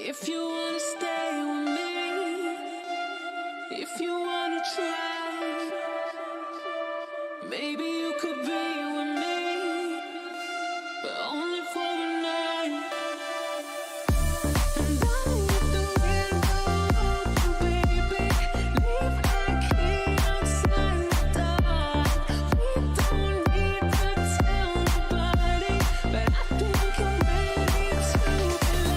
If you wanna stay with me, if you wanna try, maybe you could be with me, but only for a night. And I'll leave the window open, baby. Leave my key outside the door. We don't need to tell nobody, but I think I'm ready to be loved.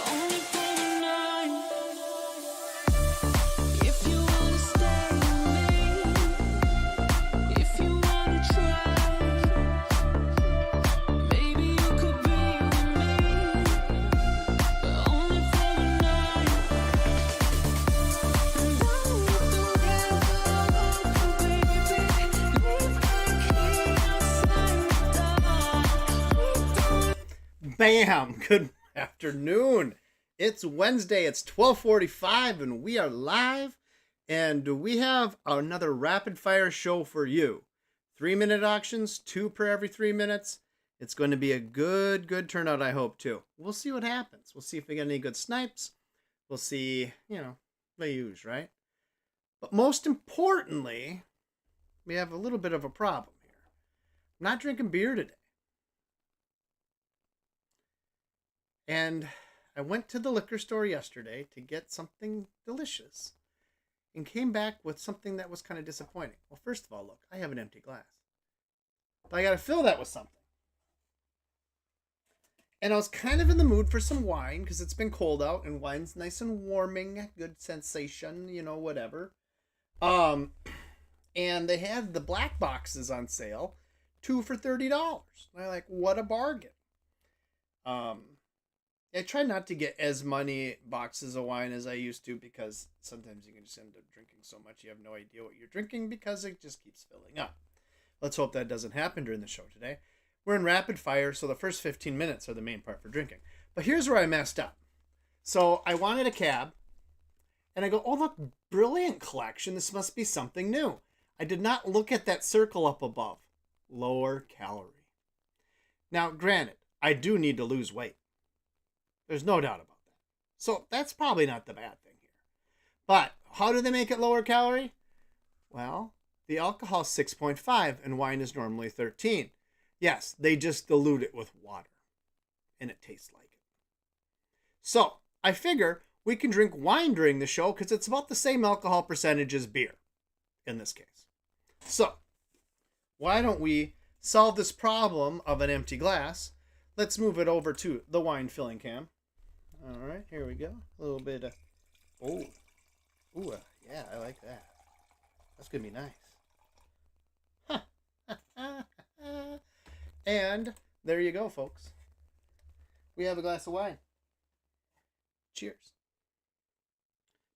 Only for a night. If you wanna stay with me, if you wanna try, maybe you could be with me, but only for a night. And I'll leave the window open, baby. Leave my key outside the door. Bam! Good afternoon. It's Wednesday. It's 12:45 and we are live and we have another rapid fire show for you. 3-minute auctions, 2 per every 3 minutes. It's going to be a good turnout, I hope, too. We'll see what happens. We'll see if we get any good snipes. We'll see, the use, right? But most importantly, we have a little bit of a problem here. I'm not drinking beer today. And I went to the liquor store yesterday to get something delicious and came back with something that was kind of disappointing. Well, first of all, look, I have an empty glass. But I got to fill that with something. And I was kind of in the mood for some wine because it's been cold out and wine's nice and warming, good sensation, whatever. And they had the black boxes on sale, 2 for $30. And I'm like, what a bargain. I try not to get as many boxes of wine as I used to because sometimes you can just end up drinking so much you have no idea what you're drinking because it just keeps filling up. Let's hope that doesn't happen during the show today. We're in rapid fire, so the first 15 minutes are the main part for drinking. But here's where I messed up. So I wanted a cab, and I go, oh, look, brilliant collection. This must be something new. I did not look at that circle up above. Lower calorie. Now, granted, I do need to lose weight. There's no doubt about that. So that's probably not the bad thing here. But how do they make it lower calorie? Well, the alcohol is 6.5 and wine is normally 13. Yes, they just dilute it with water. And it tastes like it. So I figure we can drink wine during the show because it's about the same alcohol percentage as beer in this case. So why don't we solve this problem of an empty glass? Let's move it over to the wine filling cam. All right, here we go. A little bit of, yeah, I like that. That's going to be nice. And there you go, folks. We have a glass of wine. Cheers.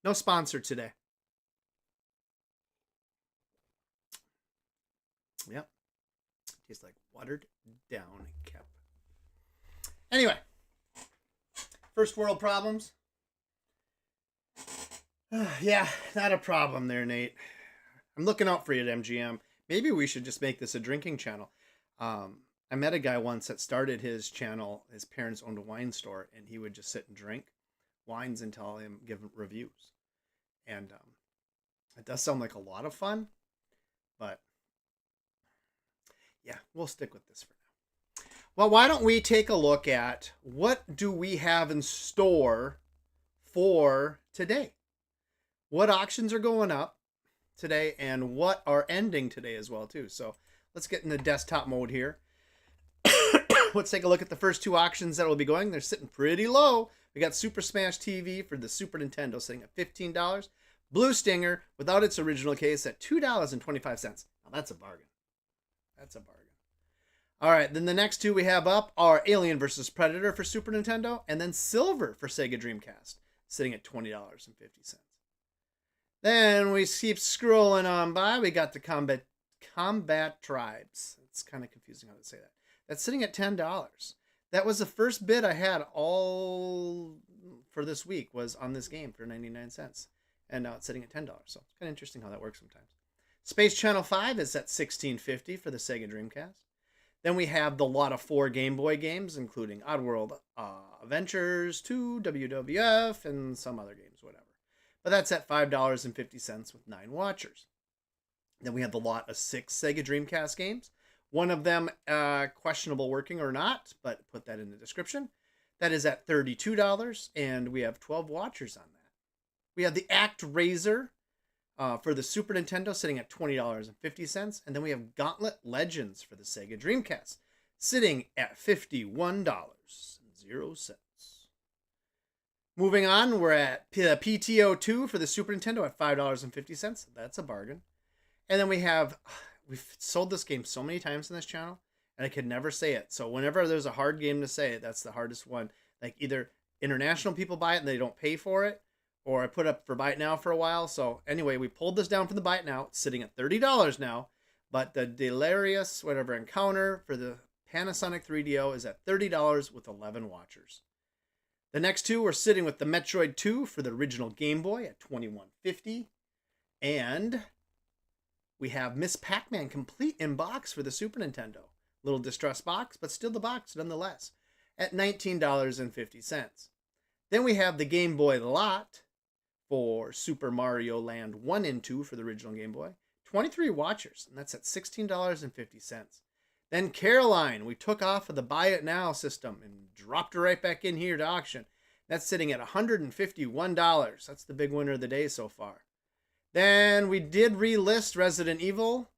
No sponsor today. Yep. Tastes like watered down Kep. Anyway. First world problems. Yeah, not a problem there, Nate. I'm looking out for you at MGM. Maybe we should just make this a drinking channel. I met a guy once that started his channel. His parents owned a wine store, and he would just sit and drink wines and tell him, give him reviews. And it does sound like a lot of fun, but yeah, we'll stick with this for now. Well, why don't we take a look at what do we have in store for today? What auctions are going up today and what are ending today as well too. So let's get in the desktop mode here. Let's take a look at the first 2 auctions that will be going. They're sitting pretty low. We got Super Smash TV for the Super Nintendo sitting at $15. Blue Stinger without its original case at $2.25. Now that's a bargain. That's a bargain. All right, then the next 2 we have up are Alien vs. Predator for Super Nintendo and then Silver for Sega Dreamcast, sitting at $20.50. Then we keep scrolling on by. We got the Combat Tribes. It's kind of confusing how to say that. That's sitting at $10. That was the first bid I had all for this week was on this game for 99 cents. And now it's sitting at $10. So it's kind of interesting how that works sometimes. Space Channel 5 is at $16.50 for the Sega Dreamcast. Then we have the lot of 4 Game Boy games, including Oddworld Adventures 2, WWF, and some other games, whatever. But that's at $5.50 with 9 watchers. Then we have the lot of 6 Sega Dreamcast games. One of them questionable working or not, but put that in the description. That is at $32, and we have 12 watchers on that. We have the ActRaiser for the Super Nintendo sitting at $20.50, and then we have Gauntlet Legends for the Sega Dreamcast sitting at $51.00. Moving on, we're at PTO2 for the Super Nintendo at $5.50. That's a bargain. And then we've sold this game so many times on this channel, and I could never say it. So whenever there's a hard game to say, that's the hardest one. Like either international people buy it and they don't pay for it, or I put up for Buy It Now for a while. So anyway, we pulled this down from the Buy It Now. It's sitting at $30 now. But the Delirious whatever Encounter for the Panasonic 3DO is at $30 with 11 watchers. The next two are sitting with the Metroid 2 for the original Game Boy at $21.50. And we have Miss Pac-Man complete in box for the Super Nintendo. Little distressed box, but still the box nonetheless, at $19.50. Then we have the Game Boy lot for Super Mario Land 1 and 2 for the original Game Boy. 23 watchers, and that's at $16.50. Then Caroline, we took off of the Buy It Now system and dropped her right back in here to auction. That's sitting at $151. That's the big winner of the day so far. Then we did relist Resident Evil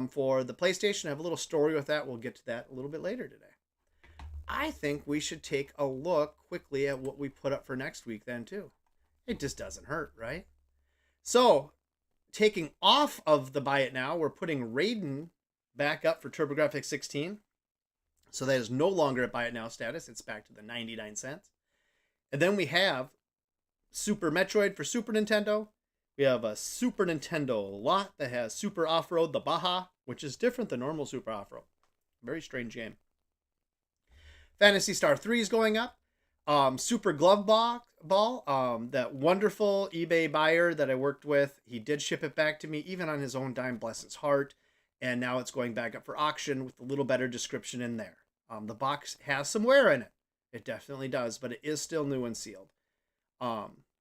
for the PlayStation. I have a little story with that. We'll get to that a little bit later today. I think we should take a look quickly at what we put up for next week then too. It just doesn't hurt, right? So, taking off of the Buy It Now, we're putting Raiden back up for TurboGrafx 16. So that is no longer at Buy It Now status. It's back to the 99 cents. And then we have Super Metroid for Super Nintendo. We have a Super Nintendo lot that has Super Off-Road, the Baja, which is different than normal Super Off-Road. Very strange game. Phantasy Star 3 is going up. Super Glove Ball, that wonderful eBay buyer that I worked with, he did ship it back to me, even on his own dime, bless his heart. And now it's going back up for auction with a little better description in there. The box has some wear in it. It definitely does, but it is still new and sealed.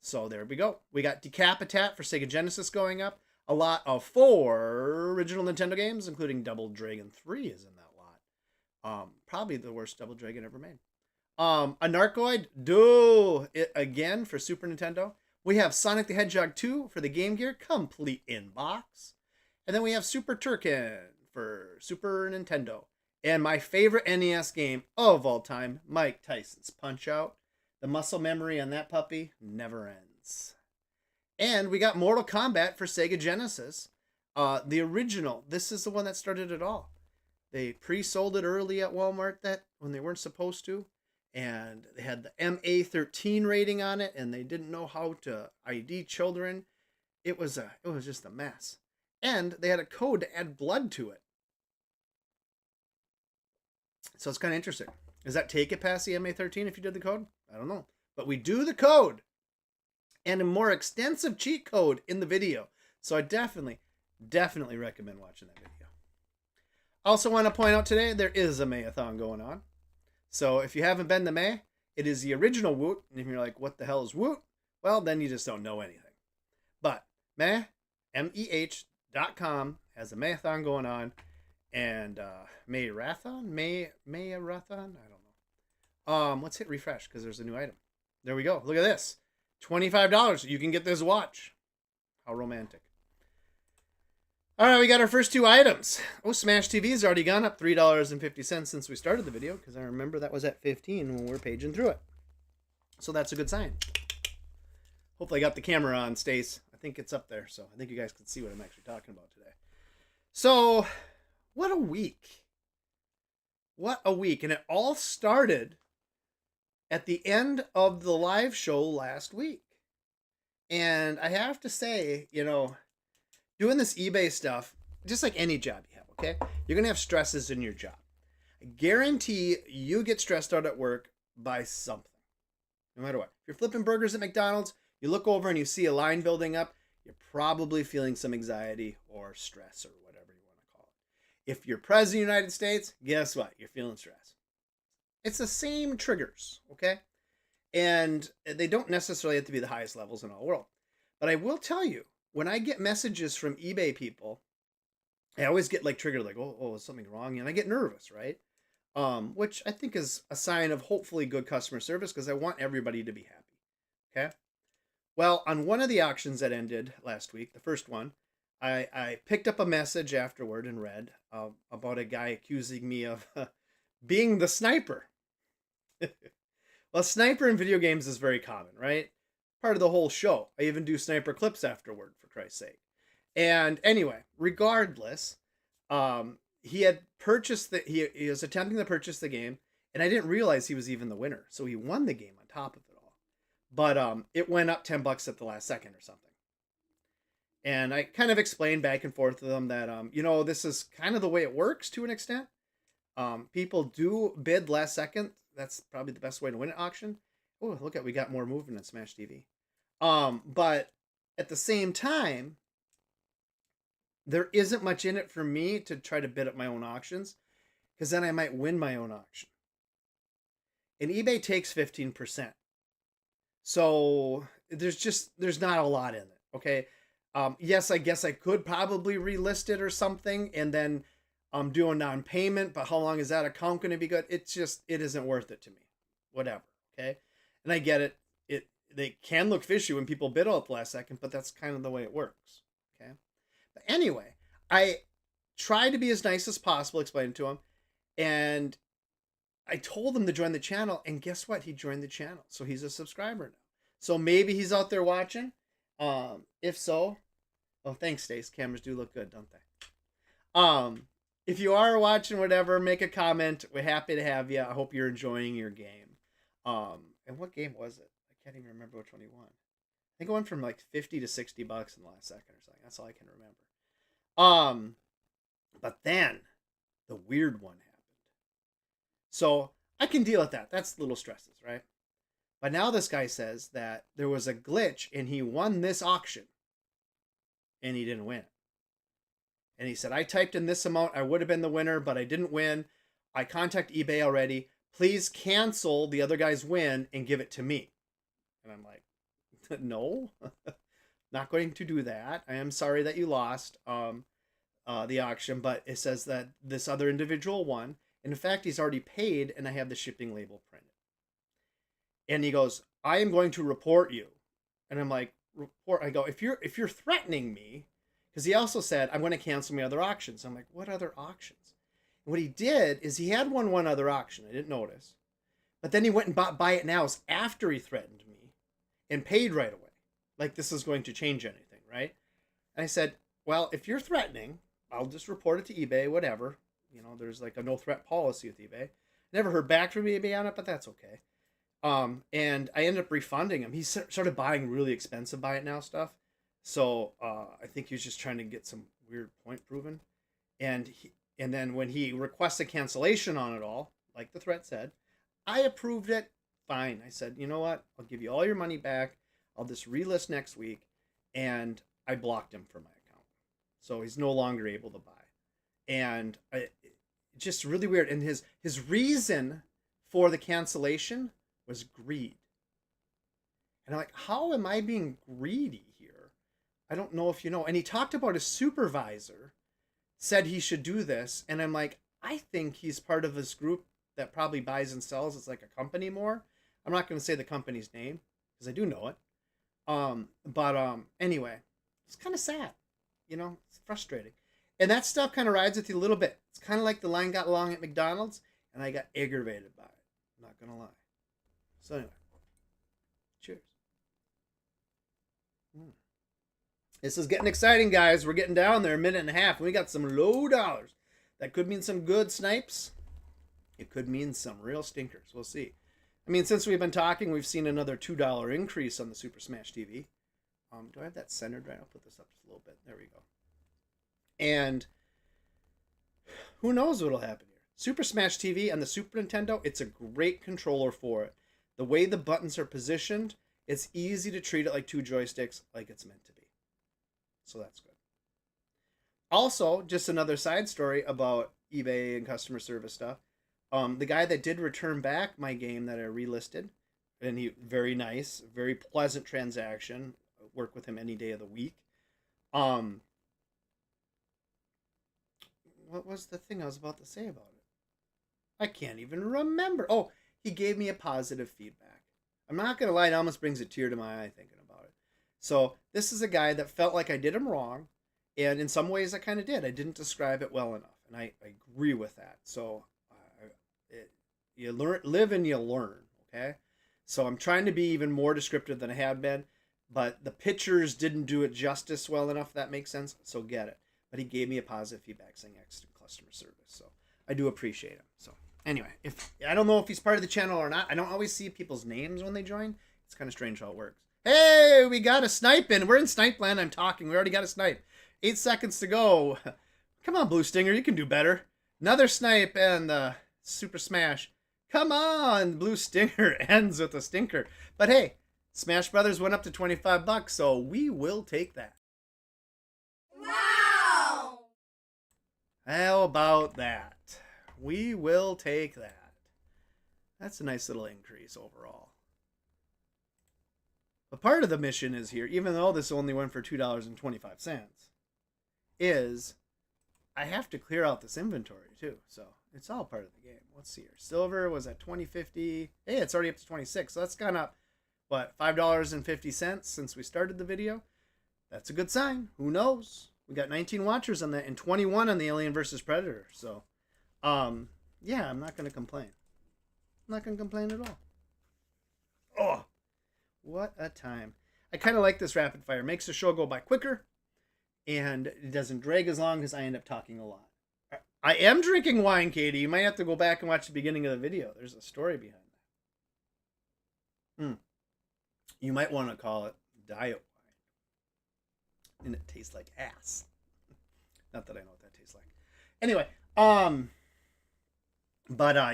So there we go. We got Decapitat for Sega Genesis going up. A lot of 4 original Nintendo games, including Double Dragon 3 is in that lot. Probably the worst Double Dragon ever made. Anarchoid, do it again for Super Nintendo. We have Sonic the Hedgehog 2 for the Game Gear, complete in box. And then we have Super Turrican for Super Nintendo. And my favorite NES game of all time, Mike Tyson's Punch-Out. The muscle memory on that puppy never ends. And we got Mortal Kombat for Sega Genesis. The original. This is the one that started it all. They pre-sold it early at Walmart that when they weren't supposed to. And they had the MA13 rating on it, and they didn't know how to ID children. It was just a mess. And they had a code to add blood to it. So it's kind of interesting. Does that take it past the MA13 if you did the code? I don't know. But we do the code. And a more extensive cheat code in the video. So I definitely recommend watching that video. I also want to point out today, there is a Mayathon going on. So if you haven't been to May, it is the original Woot. And if you're like, what the hell is Woot? Well, then you just don't know anything. But May, MEH.com has a Mayathon going on. And Mayrathon? Mayarathon? I don't know. Let's hit refresh because there's a new item. There we go. Look at this. $25. You can get this watch. How romantic. All right, we got our first 2 items. Oh, Smash TV's already gone up $3.50 since we started the video because I remember that was at 15 when we were paging through it. So that's a good sign. Hopefully I got the camera on, Stace. I think it's up there, so I think you guys can see what I'm actually talking about today. So, what a week. What a week. And it all started at the end of the live show last week. And I have to say, doing this eBay stuff, just like any job you have, okay? You're going to have stresses in your job. I guarantee you get stressed out at work by something, no matter what. If you're flipping burgers at McDonald's, you look over and you see a line building up, you're probably feeling some anxiety or stress or whatever you want to call it. If you're president of the United States, guess what? You're feeling stress. It's the same triggers, okay? And they don't necessarily have to be the highest levels in all the world. But I will tell you, when I get messages from eBay people, I always get like triggered, like, oh, is something wrong? And I get nervous, right? Which I think is a sign of hopefully good customer service because I want everybody to be happy. Okay. Well, on one of the auctions that ended last week, the first one, I picked up a message afterward and read about a guy accusing me of being the sniper. Well, sniper in video games is very common, right? Part of the whole show. I even do sniper clips afterward, for Christ's sake. And anyway, regardless, he had purchased he was attempting to purchase the game, and I didn't realize he was even the winner. So he won the game on top of it all. But it went up $10 at the last second or something. And I kind of explained back and forth to them that this is kind of the way it works to an extent. People do bid last second. That's probably the best way to win an auction. Oh, look at, we got more movement in Smash TV. But at the same time, there isn't much in it for me to try to bid up my own auctions, because then I might win my own auction. And eBay takes 15%. So there's not a lot in it. Okay. Yes, I guess I could probably relist it or something and then do a non-payment, but how long is that account going to be good? It isn't worth it to me. Whatever. Okay. And I get it. They can look fishy when people bid out the last second, but that's kind of the way it works. Okay. But anyway, I tried to be as nice as possible, explaining to him, and I told him to join the channel, and guess what? He joined the channel. So he's a subscriber now. So maybe he's out there watching. If so, oh, thanks, Stace. Cameras do look good, don't they? If you are watching, whatever, make a comment. We're happy to have you. I hope you're enjoying your game. And what game was it? I can't even remember which one he won. I think it went from like $50 to $60 in the last second or something. That's all I can remember. But then the weird one happened. So I can deal with that. That's little stresses, right? But now this guy says that there was a glitch and he won this auction and he didn't win. And he said, I typed in this amount. I would have been the winner, but I didn't win. I contacted eBay already. Please cancel the other guy's win and give it to me. And I'm like, no, not going to do that. I am sorry that you lost the auction, but it says that this other individual won. And in fact, he's already paid, and I have the shipping label printed. And he goes, I am going to report you. And I'm like, report? I go, if you're threatening me, because he also said, I'm going to cancel my other auctions. I'm like, what other auctions? And what he did is he had won one other auction. I didn't notice. But then he went and bought Buy It Nows after he threatened me and paid right away. Like this is going to change anything, right? And I said, well, if you're threatening, I'll just report it to eBay, whatever. There's like a no threat policy with eBay. Never heard back from eBay on it, but that's okay. And I ended up refunding him. He started buying really expensive Buy It Now stuff. So I think he was just trying to get some weird point proven. And then when he requested cancellation on it all, like the threat said, I approved it. Fine. I said, you know what? I'll give you all your money back. I'll just relist next week. And I blocked him from my account. So he's no longer able to buy. And just really weird. And his reason for the cancellation was greed. And I'm like, how am I being greedy here? I don't know if you know. And he talked about his supervisor said he should do this. And I'm like, I think he's part of this group that probably buys and sells. It's like a company more. I'm not going to say the company's name because I do know it. But anyway, it's kind of sad. It's frustrating. And that stuff kind of rides with you a little bit. It's kind of like the line got long at McDonald's and I got aggravated by it. I'm not going to lie. So anyway, cheers. This is getting exciting, guys. We're getting down there, a minute and a half. We got some low dollars. That could mean some good snipes. It could mean some real stinkers. We'll see. I mean, since we've been talking, we've seen another $2 increase on the Super Smash TV. Do I have that centered right? I'll put this up just a little bit. There we go. And who knows what'll happen here. Super Smash TV on the Super Nintendo, it's a great controller for it. The way the buttons are positioned, it's easy to treat it like two joysticks, like it's meant to be. So that's good. Also, just another side story about eBay and customer service stuff. The guy that did return back my game that I relisted, and he very nice, very pleasant transaction. Work with him any day of the week. What was the thing I was about to say about it? I can't even remember. Oh, he gave me a positive feedback. I'm not gonna lie, it almost brings a tear to my eye thinking about it. So this is a guy that felt like I did him wrong, and in some ways I kind of did. I didn't describe it well enough, and I agree with that. So you live and you learn, okay? So I'm trying to be even more descriptive than I have been, but the pictures didn't do it justice well enough, if that makes sense. So get it. But he gave me a positive feedback saying excellent customer service. So I do appreciate him. So anyway, if I don't know if he's part of the channel or not. I don't always see people's names when they join. It's kind of strange how it works. Hey, we got a snipe in. We're in snipe land. I'm talking. We already got a snipe. 8 seconds to go. Come on, Blue Stinger. You can do better. Another snipe and Super Smash. Come on, Blue Stinger ends with a stinker. But hey, Smash Brothers went up to $25, so we will take that. Wow! How about that? We will take that. That's a nice little increase overall. But part of the mission is here, even though this only went for $2.25, is I have to clear out this inventory too. So it's all part of the game. Let's see here. Silver was at $20.50. Hey, it's already up to $26. So that's gone up, what, $5.50 since we started the video? That's a good sign. Who knows? We got 19 watchers on that and 21 on the Alien vs. Predator. So, yeah, I'm not going to complain. I'm not going to complain at all. Oh, what a time. I kind of like this rapid fire. Makes the show go by quicker, and it doesn't drag as long because I end up talking a lot. I am drinking wine, Katie. You might have to go back and watch the beginning of the video. There's a story behind that. You might want to call it diet wine. And it tastes like ass. Not that I know what that tastes like. Anyway,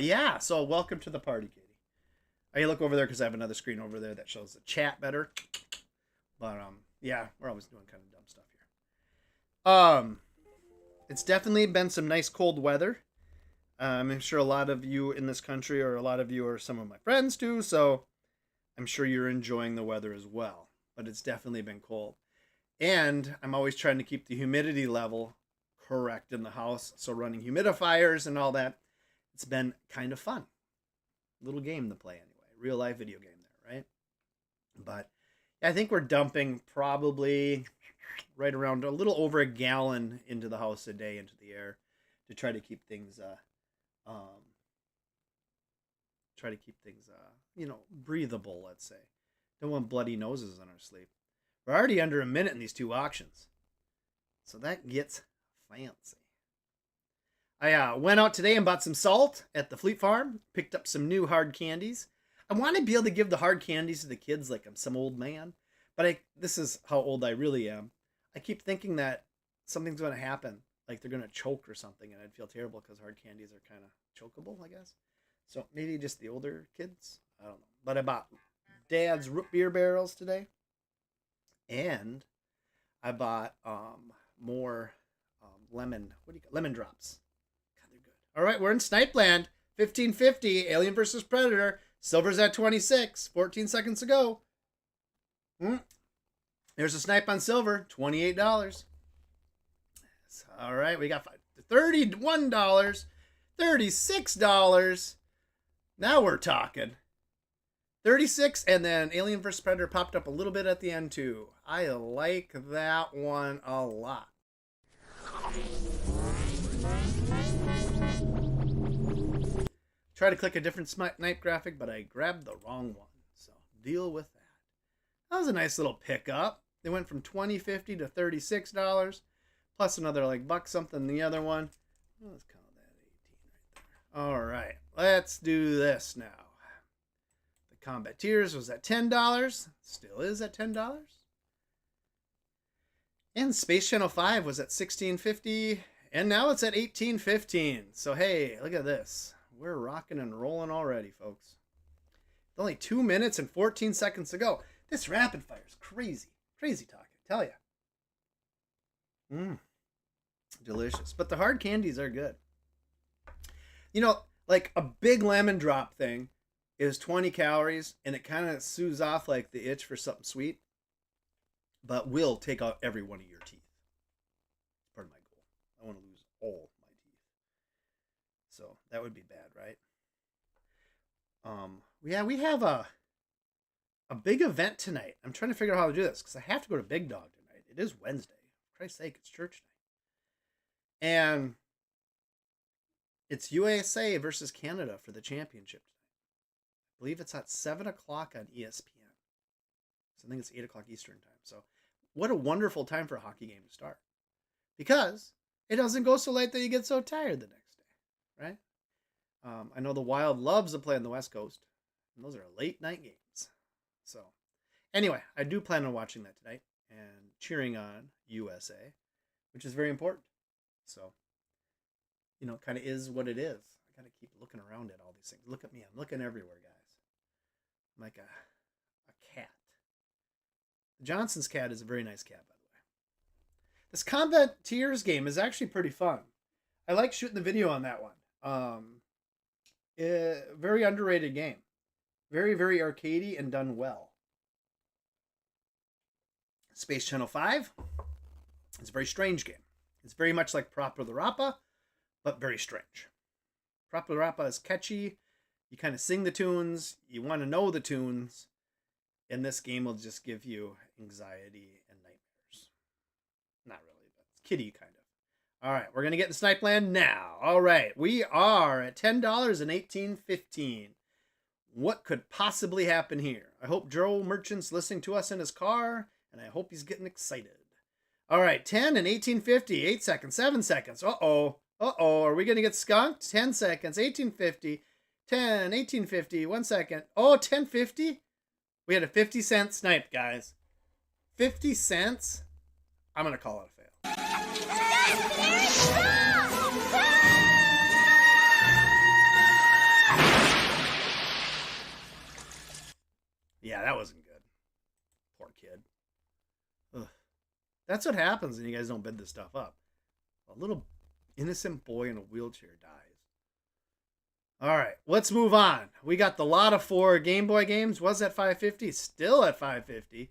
yeah, so welcome to the party, Katie. I look over there because I have another screen over there that shows the chat better. But, yeah, we're always doing kind of dumb stuff here. It's definitely been some nice cold weather. I'm sure a lot of you in this country, or a lot of you are some of my friends too, so I'm sure you're enjoying the weather as well. But it's definitely been cold. And I'm always trying to keep the humidity level correct in the house, so running humidifiers and all that. It's been kind of fun. Little game to play anyway. Real life video game there, right? But I think we're dumping probably right around a little over a gallon into the house a day, into the air, to try to keep things breathable, let's say. Don't want bloody noses on our sleep. We're already under a minute in these two auctions, so that gets fancy. I went out today and bought some salt at the Fleet Farm, picked up some new hard candies. I want to be able to give the hard candies to the kids like I'm some old man, but this is how old I really am. I keep thinking that something's going to happen, like they're going to choke or something, and I'd feel terrible because hard candies are kind of chokeable, I guess. So maybe just the older kids, I don't know. But I bought Dad's root beer barrels today, and I bought more lemon drops. God, they're good. All right, we're in Snipe Land. 1550, Alien vs. Predator. Silver's at 26. 14 seconds to go. There's a snipe on silver. $28. All right, we got $31. $36. Now we're talking. 36, and then Alien vs. Predator popped up a little bit at the end too. I like that one a lot. Try to click a different snipe graphic, but I grabbed the wrong one. So deal with that. That was a nice little pickup. They went from $20.50 to $36, plus another like buck something the other one. Let's count that 18 right there. All right, let's do this now. The Combateers was at $10. Still is at $10. And Space Channel 5 was at 1650, and now it's at 1815. So hey, look at this. We're rocking and rolling already, folks. Only 2 minutes and 14 seconds to go. This rapid fire is crazy. Crazy talk, I tell you. Delicious. But the hard candies are good. You know, like a big lemon drop thing is 20 calories, and it kind of soothes off like the itch for something sweet, but will take out every one of your teeth. It's part of my goal. I want to lose all my teeth. So that would be bad, right? Yeah, we have a big event tonight. I'm trying to figure out how to do this because I have to go to Big Dog tonight. It is Wednesday. For Christ's sake, it's church night. And it's USA versus Canada for the championship tonight. I believe it's at 7 o'clock on ESPN. So I think it's 8 o'clock Eastern time. So what a wonderful time for a hockey game to start. Because it doesn't go so late that you get so tired the next day, right? I know the Wild loves to play on the West Coast. And those are late night games. So anyway, I do plan on watching that tonight and cheering on USA, which is very important. So, you know, it kind of is what it is. I got to keep looking around at all these things. Look at me. I'm looking everywhere, guys. I'm like a cat. Johnson's cat is a very nice cat, by the way. This Combat Tiers game is actually pretty fun. I like shooting the video on that one. Very underrated game. Very, very arcadey and done well. Space Channel 5. It's a very strange game. It's very much like Proper the Rappa, but very strange. Proper the Rappa is catchy. You kind of sing the tunes. You want to know the tunes. And this game will just give you anxiety and nightmares. Not really, but it's kiddie kind of. All right, we're going to get in Snipe Land now. All right, we are at $10 and 18.15. What could possibly happen here? I hope Joe Merchant's listening to us in his car, and I hope he's getting excited. All right, 10 and 18.50, 8 seconds, 7 seconds. Uh-oh, are we going to get skunked? 10 seconds, 18.50, 10, 18.50, 1 second. Oh, 10.50? We had a 50-cent snipe, guys. 50 cents? I'm going to call it a fail. Yeah, that wasn't good. Poor kid. Ugh. That's what happens when you guys don't bid this stuff up. A little innocent boy in a wheelchair dies. All right, let's move on. We got the lot of 4 Game Boy games. Was at $5.50, still at $5.50.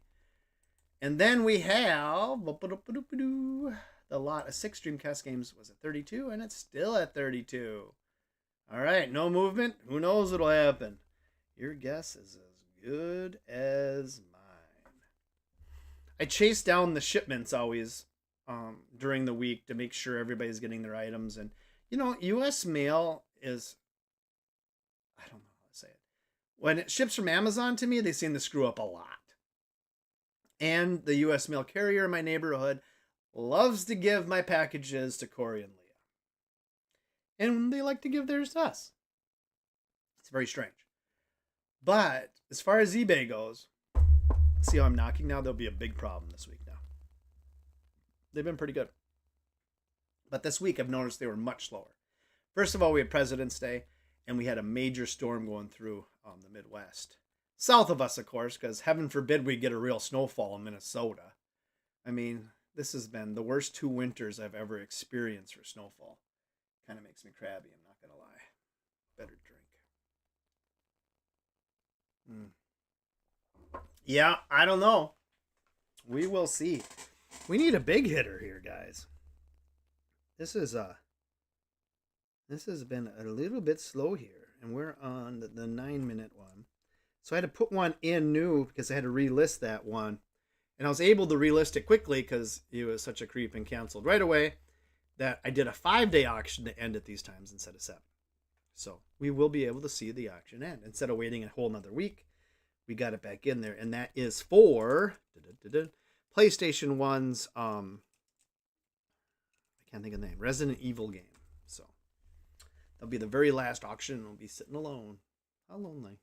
And then we have the lot of 6 Dreamcast games. Was at $32, and it's still at $32. All right, no movement. Who knows what'll happen? Your guess is as good as mine. I chase down the shipments always during the week to make sure everybody's getting their items. And, you know, U.S. mail is, I don't know how to say it. When it ships from Amazon to me, they seem to screw up a lot. And the U.S. mail carrier in my neighborhood loves to give my packages to Corey and Leah. And they like to give theirs to us. It's very strange. But as far as eBay goes, see how I'm knocking now? There'll be a big problem this week now. They've been pretty good. But this week I've noticed they were much slower. First of all, we had President's Day, and we had a major storm going through the Midwest. South of us, of course, because heaven forbid we get a real snowfall in Minnesota. I mean, this has been the worst 2 winters I've ever experienced for snowfall. Kind of makes me crabby, I'm not going to lie. Better drink. Yeah, I don't know. We will see. We need a big hitter here, guys. This has been a little bit slow here, and we're on the 9-minute one. So I had to put one in new because I had to relist that one. And I was able to relist it quickly because he was such a creep and canceled right away that I did a 5-day auction to end at these times instead of 7. So we will be able to see the auction end. Instead of waiting a whole another week, we got it back in there. And that is for PlayStation 1's, I can't think of the name, Resident Evil game. So that'll be the very last auction. I'll be sitting alone. How lonely.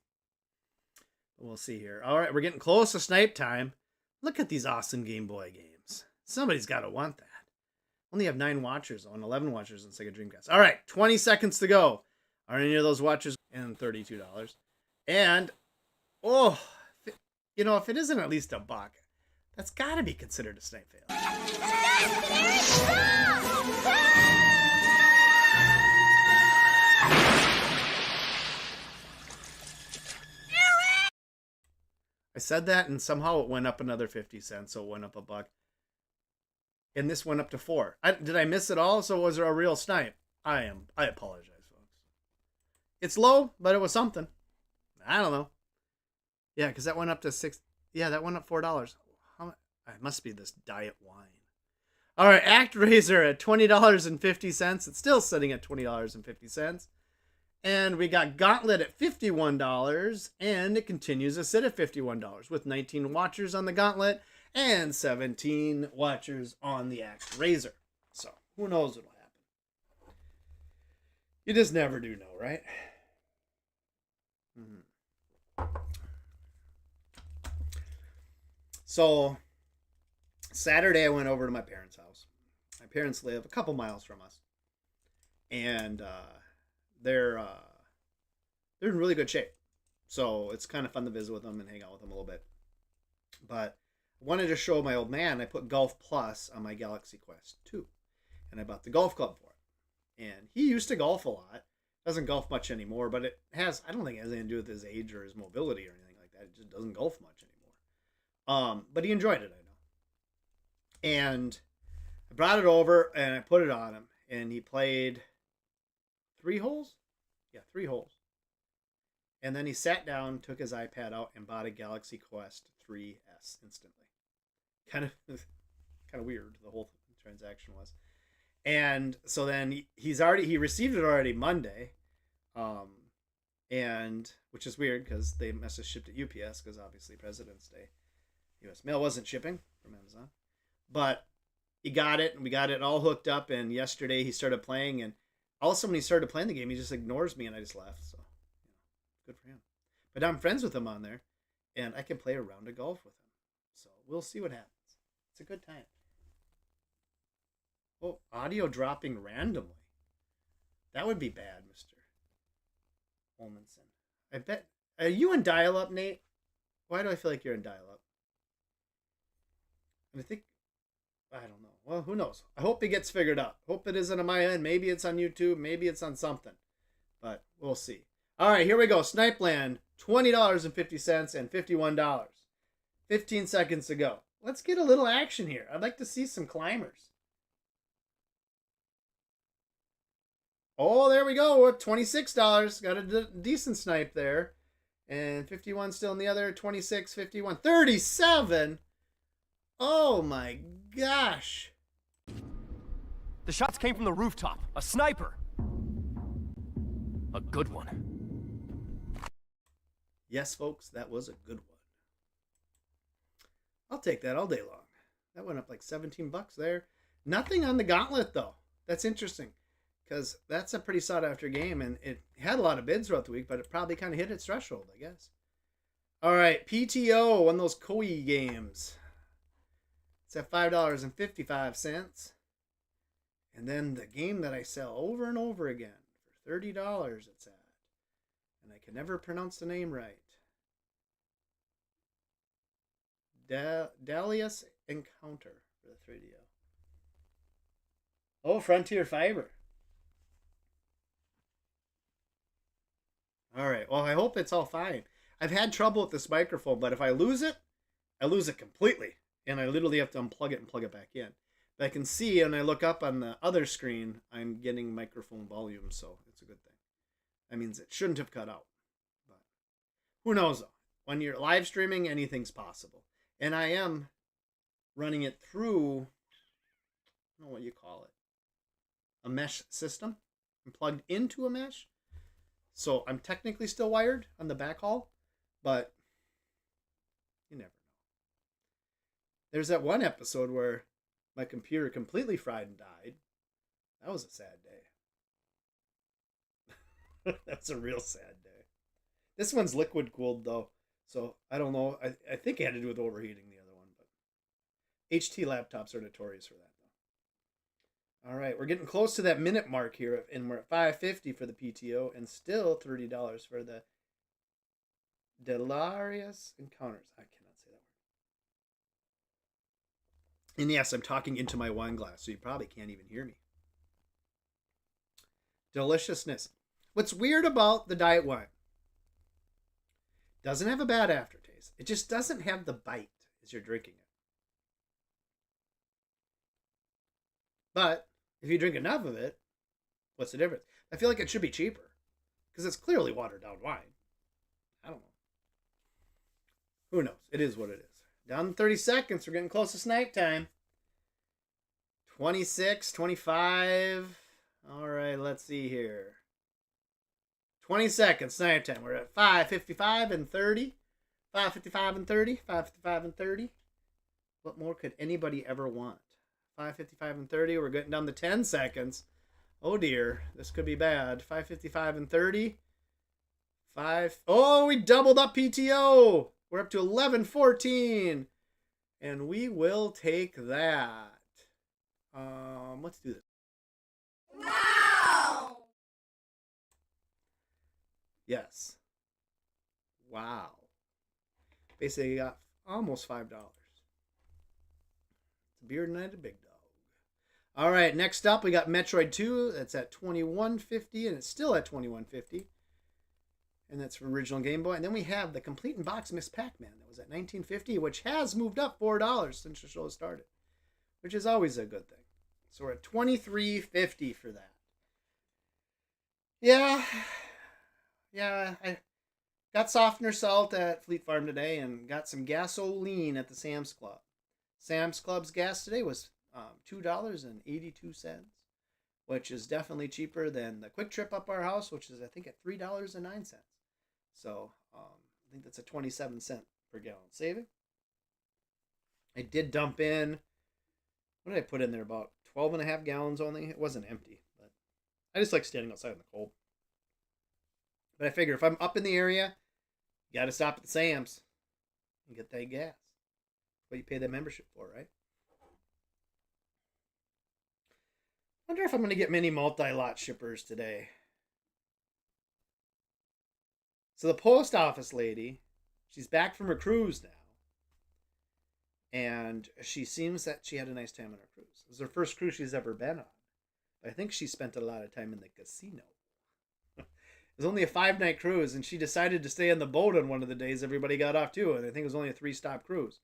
We'll see here. All right, we're getting close to snipe time. Look at these awesome Game Boy games. Somebody's got to want that. Only have 9 watchers on 11 watchers on Sega Dreamcast. All right, 20 seconds to go. Are any of those watchers and $32? And oh, if it isn't at least $1, that's got to be considered a snipe fail. I said that, and somehow it went up another 50 cents, so it went up $1. And this went up to 4. Did I miss it all? So was there a real snipe? I apologize, folks. It's low, but it was something. I don't know. Yeah, because that went up to 6. Yeah, that went up $4. It must be this diet wine. All right, ActRaiser at $20.50. It's still sitting at $20.50. And we got Gauntlet at $51, and it continues to sit at $51 with 19 watchers on the Gauntlet and 17 watchers on the ActRaiser. So, who knows what'll happen. You just never do know, right? So, Saturday I went over to my parents' house. My parents live a couple miles from us. And they're in really good shape. So it's kind of fun to visit with them and hang out with them a little bit. But I wanted to show my old man, I put Golf Plus on my Galaxy Quest 2. And I bought the golf club for it. And he used to golf a lot. Doesn't golf much anymore, but I don't think it has anything to do with his age or his mobility or anything like that. It just doesn't golf much anymore. But he enjoyed it, I know. And I brought it over and I put it on him. And he played 3 holes? Yeah, 3 holes. And then he sat down, took his iPad out, and bought a Galaxy Quest 3S instantly. Kind of weird, the whole transaction was. And so then he received it already Monday, and which is weird because they must have shipped it UPS because obviously President's Day, U.S. mail wasn't shipping from Amazon, but he got it and we got it all hooked up. And yesterday he started playing, and all of a sudden when he started playing the game, he just ignores me and I just left. So good for him. But I'm friends with him on there, and I can play a round of golf with him. So we'll see what happens. It's a good time. Oh, audio dropping randomly. That would be bad, Mr. Holmanson. I bet. Are you in dial-up, Nate? Why do I feel like you're in dial-up? And I don't know. Well, who knows? I hope it gets figured out. Hope it isn't on my end. Maybe it's on YouTube. Maybe it's on something. But we'll see. All right, here we go. Snipeland, $20.50 and $51. 15 seconds to go. Let's get a little action here. I'd like to see some climbers. Oh, there we go. We're at $26. Got a decent snipe there. And 51 still in the other. 26, 51, 37. Oh my gosh. The shots came from the rooftop. A sniper. A good one. Yes, folks, that was a good one. I'll take that all day long. That went up like $17 there. Nothing on the Gauntlet, though. That's interesting. Because that's a pretty sought-after game, and it had a lot of bids throughout the week, but it probably kind of hit its threshold, I guess. All right, PTO, one of those Koei games. It's at $5.55. And then the game that I sell over and over again for $30 it's at. And I can never pronounce the name right. Dalius Encounter for the 3DO. Oh, Frontier Fiber. All right. Well, I hope it's all fine. I've had trouble with this microphone, but if I lose it completely. And I literally have to unplug it and plug it back in. But I can see, and I look up on the other screen, I'm getting microphone volume, so it's a good thing. That means it shouldn't have cut out. But who knows, though? When you're live streaming, anything's possible. And I am running it through, I don't know what you call it, a mesh system. I'm plugged into a mesh. So I'm technically still wired on the backhaul, but you never know. There's that one episode where my computer completely fried and died. That was a sad day. That's a real sad day. This one's liquid cooled though, so I don't know. I think it had to do with overheating the other one, but HT laptops are notorious for that, though. All right, we're getting close to that minute mark here, and we're at $5.50 for the PTO, and still $30 for the Delirious Encounters. I cannot say that word. And yes, I'm talking into my wine glass, so you probably can't even hear me. Deliciousness. What's weird about the diet wine? Doesn't have a bad aftertaste. It just doesn't have the bite as you're drinking it. But if you drink enough of it, what's the difference? I feel like it should be cheaper because it's clearly watered down wine. I don't know. Who knows? It is what it is. Down to 30 seconds. We're getting close to snipe time. 26, 25. All right, let's see here. 20 seconds, snipe time. We're at 5:55 and 30. 5:55 and 30. 5:55 and 30. What more could anybody ever want? 5:55 and 30. We're getting down to 10 seconds. Oh dear, this could be bad. 5:55 and 30. Oh, we doubled up PTO. We're up to 11:14, and we will take that. Let's do this. Wow! Yes. Wow. Basically, you got almost $5. It's a beer tonight, a big dog. All right, next up, we got Metroid 2. That's at $21.50, and it's still at $21.50. And that's from original Game Boy. And then we have the complete in box Miss Pac-Man that was at $19.50, which has moved up $4 since the show started, which is always a good thing. So we're at $23.50 for that. Yeah, I got softener salt at Fleet Farm today and got some gasoline at the Sam's Club. Sam's Club's gas today was $2.82, which is definitely cheaper than the Quick Trip up our house, which is I think at $3.09. So I think that's a 27-cent per gallon saving. I did dump in, what did I put in there? About 12 and a half gallons only. It wasn't empty, but I just like standing outside in the cold. But I figure if I'm up in the area, you got to stop at the Sam's and get that gas. That's what you pay that membership for, right? Wonder if I'm going to get many multi-lot shippers today. So the post office lady, she's back from her cruise now. And she seems that she had a nice time on her cruise. It was her first cruise she's ever been on. But I think she spent a lot of time in the casino. It was only a 5-night cruise, and she decided to stay on the boat on one of the days everybody got off too. And I think it was only a 3-stop cruise.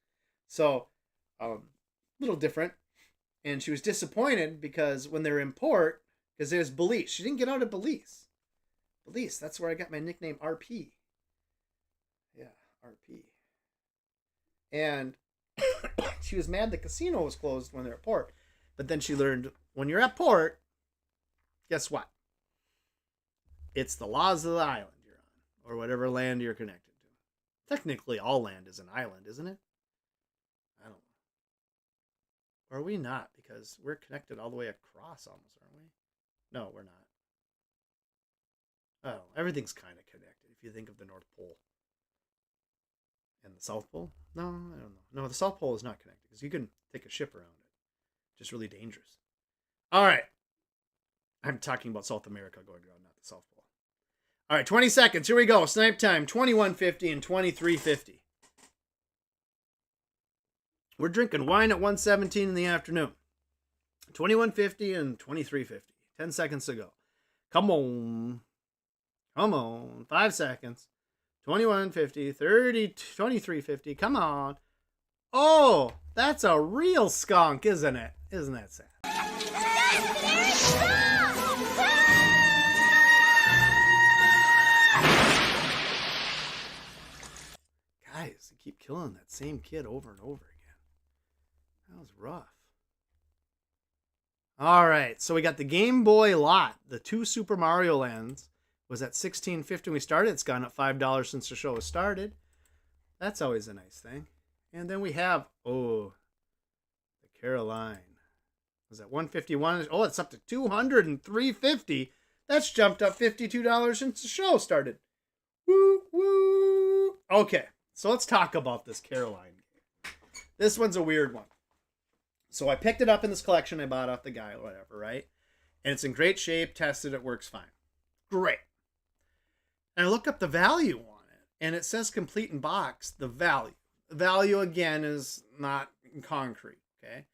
So, a little different. And she was disappointed because when they're in port, because there's Belize. She didn't get out of Belize. Belize, that's where I got my nickname RP. Yeah, RP. And she was mad the casino was closed when they're at port. But then she learned when you're at port, guess what? It's the laws of the island you're on, or whatever land you're connected to. Technically, all land is an island, isn't it? I don't know. Or are we not? Because we're connected all the way across almost, aren't we? No, we're not. Oh, everything's kind of connected if you think of the North Pole. And the South Pole? No, I don't know. No, the South Pole is not connected because you can take a ship around it. Just really dangerous. All right. I'm talking about South America going around, not the South Pole. All right, 20 seconds. Here we go. Snipe time, $21.50 and $23.50. We're drinking wine at 1:17 in the afternoon. $21.50 and $23.50. 10 seconds to go. Come on. Come on. 5 seconds. $21.50, $30, $23.50. Come on. Oh, that's a real skunk, isn't it? Isn't that sad? Guys, you keep killing that same kid over and over again. That was rough. All right, so we got the Game Boy lot. The 2 Super Mario Lands was at $16.50 when we started. It's gone up $5 since the show was started. That's always a nice thing. And then we have, the Caroline. Was at $151. Oh, it's up to $203.50. That's jumped up $52 since the show started. Woo, woo. Okay, so let's talk about this Caroline game. This one's a weird one. So I picked it up in this collection I bought off the guy or whatever, right? And it's in great shape, tested, it works fine. Great. And I look up the value on it, and it says complete in box, the value. The value, again, is not in concrete, okay?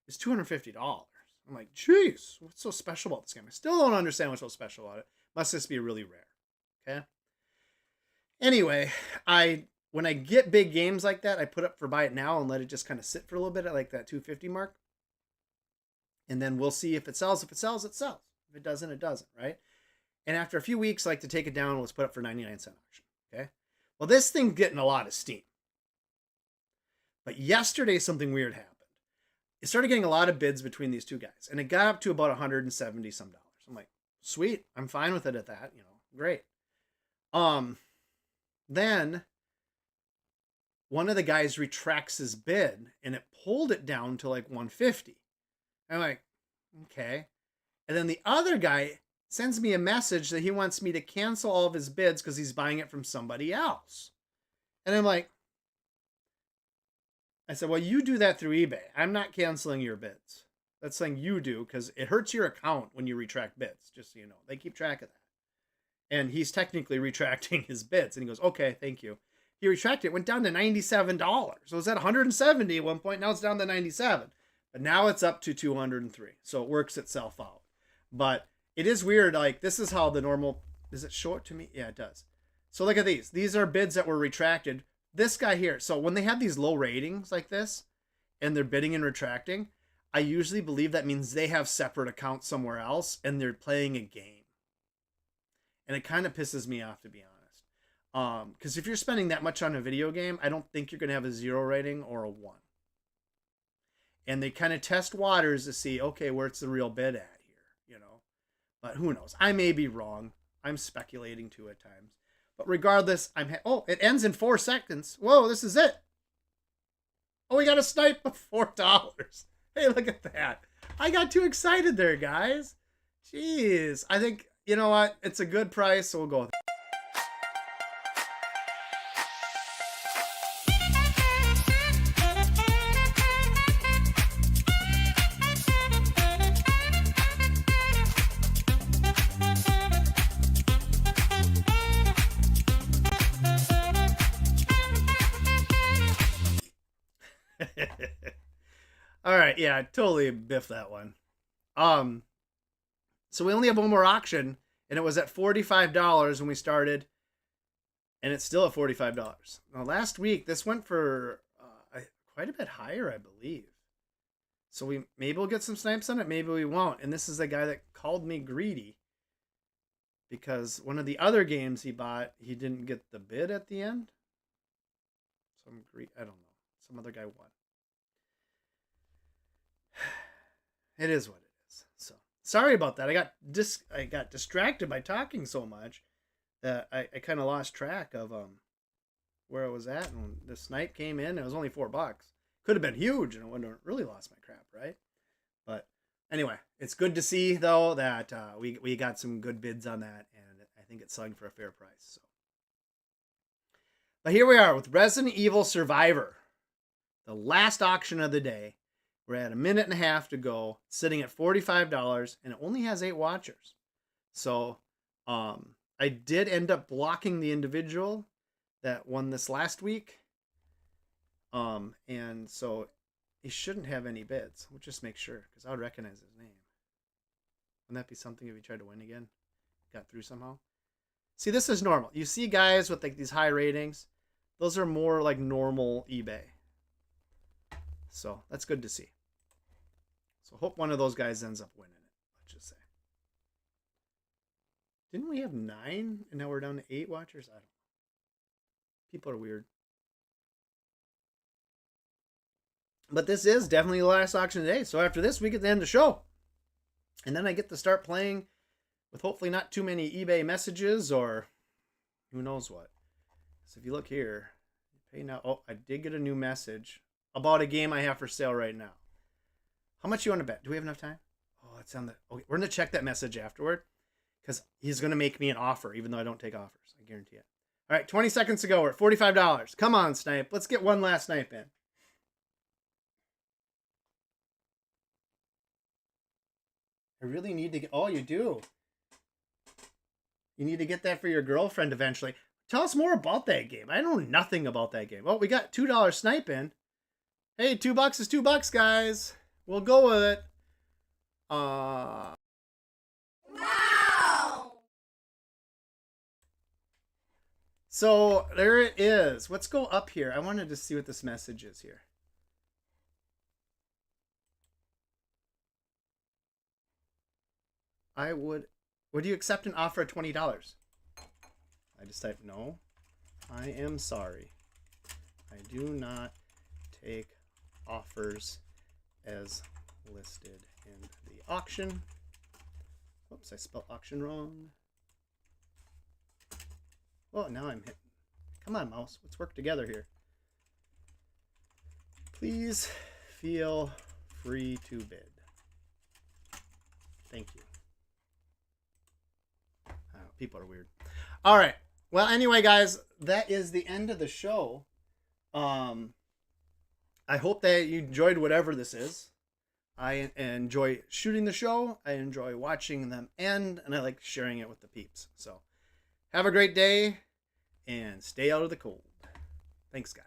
It's $250. I'm like, geez, what's so special about this game? I still don't understand what's so special about it. Must just be really rare, okay? Anyway, when I get big games like that, I put up for buy it now and let it just kind of sit for a little bit at like that 250 mark. And then we'll see if it sells. If it sells, it sells. If it doesn't, it doesn't, right? And after a few weeks, I like to take it down and let's put it up for 99-cent auction, okay? Well, this thing's getting a lot of steam. But yesterday, something weird happened. It started getting a lot of bids between these two guys, and it got up to about 170 some dollars. I'm like, sweet, I'm fine with it at that, great. Then one of the guys retracts his bid, and it pulled it down to like 150. I'm like, okay. And then the other guy sends me a message that he wants me to cancel all of his bids because he's buying it from somebody else. And I'm like, I said, well, you do that through eBay. I'm not canceling your bids. That's something you do because it hurts your account when you retract bids, just so you know. They keep track of that. And he's technically retracting his bids. And he goes, okay, thank you. He retracted it, went down to $97. So it was at 170 at one point. Now it's down to 97. But now it's up to 203. So it works itself out. But it is weird. Like, this is how the normal... Does it show it to me? Yeah, it does. So look at these. These are bids that were retracted. This guy here. So when they have these low ratings like this, and they're bidding and retracting, I usually believe that means they have separate accounts somewhere else, and they're playing a game. And it kind of pisses me off, to be honest. Because if you're spending that much on a video game, I don't think you're going to have a 0 rating or a 1. And they kind of test waters to see, okay, where's the real bid at here, But who knows? I may be wrong. I'm speculating too at times. But regardless, it ends in 4 seconds. Whoa, this is it. Oh, we got a snipe of $4. Hey, look at that. I got too excited there, guys. Jeez. I think, you know what? It's a good price, so we'll go with it. All right, yeah, totally biffed that one. So we only have one more auction, and it was at $45 when we started, and it's still at $45. Now, last week this went for quite a bit higher, I believe. So maybe we'll get some snipes on it, maybe we won't. And this is the guy that called me greedy because one of the other games he bought, he didn't get the bid at the end. I don't know. Some other guy won. It is what it is. So sorry about that. I got distracted by talking so much that I kind of lost track of where I was at. And when the snipe came in, it was only $4. Could have been huge, and I wouldn't have really lost my crap, right? But anyway, it's good to see though that we got some good bids on that, and I think it's selling for a fair price. So, but here we are with Resident Evil Survivor, the last auction of the day. We're at a minute and a half to go, sitting at $45, and it only has 8 watchers. So I did end up blocking the individual that won this last week. And so he shouldn't have any bids. We'll just make sure, because I would recognize his name. Wouldn't that be something if he tried to win again? Got through somehow? See, this is normal. You see guys with like these high ratings. Those are more like normal eBay. So that's good to see. So hope one of those guys ends up winning it. Let's just say. Didn't we have 9 and now we're down to 8 watchers? I don't know. People are weird. But this is definitely the last auction today. So after this, we get to end the show. And then I get to start playing with hopefully not too many eBay messages or who knows what. So if you look here, pay now. Oh, I did get a new message about a game I have for sale right now. How much you want to bet? Do we have enough time? Oh, it's on the... Okay, we're going to check that message afterward because he's going to make me an offer even though I don't take offers. I guarantee it. All right, 20 seconds to go. We're at $45. Come on, snipe. Let's get one last snipe in. I really need to get... Oh, you do. You need to get that for your girlfriend eventually. Tell us more about that game. I know nothing about that game. Oh, we got $2 snipe in. Hey, $2 is $2, guys. We'll go with it. No! So there it is. Let's go up here. I wanted to see what this message is here. Would you accept an offer of $20? I just type no. I am sorry. I do not take offers as listed in the auction. Whoops, I spelled auction wrong. Oh, now I'm hit. Come on, mouse. Let's work together here. Please feel free to bid. Thank you. People are weird. All right. Well, anyway, guys, that is the end of the show. I hope that you enjoyed whatever this is. I enjoy shooting the show. I enjoy watching them end, and I like sharing it with the peeps. So have a great day and stay out of the cold. Thanks, guys.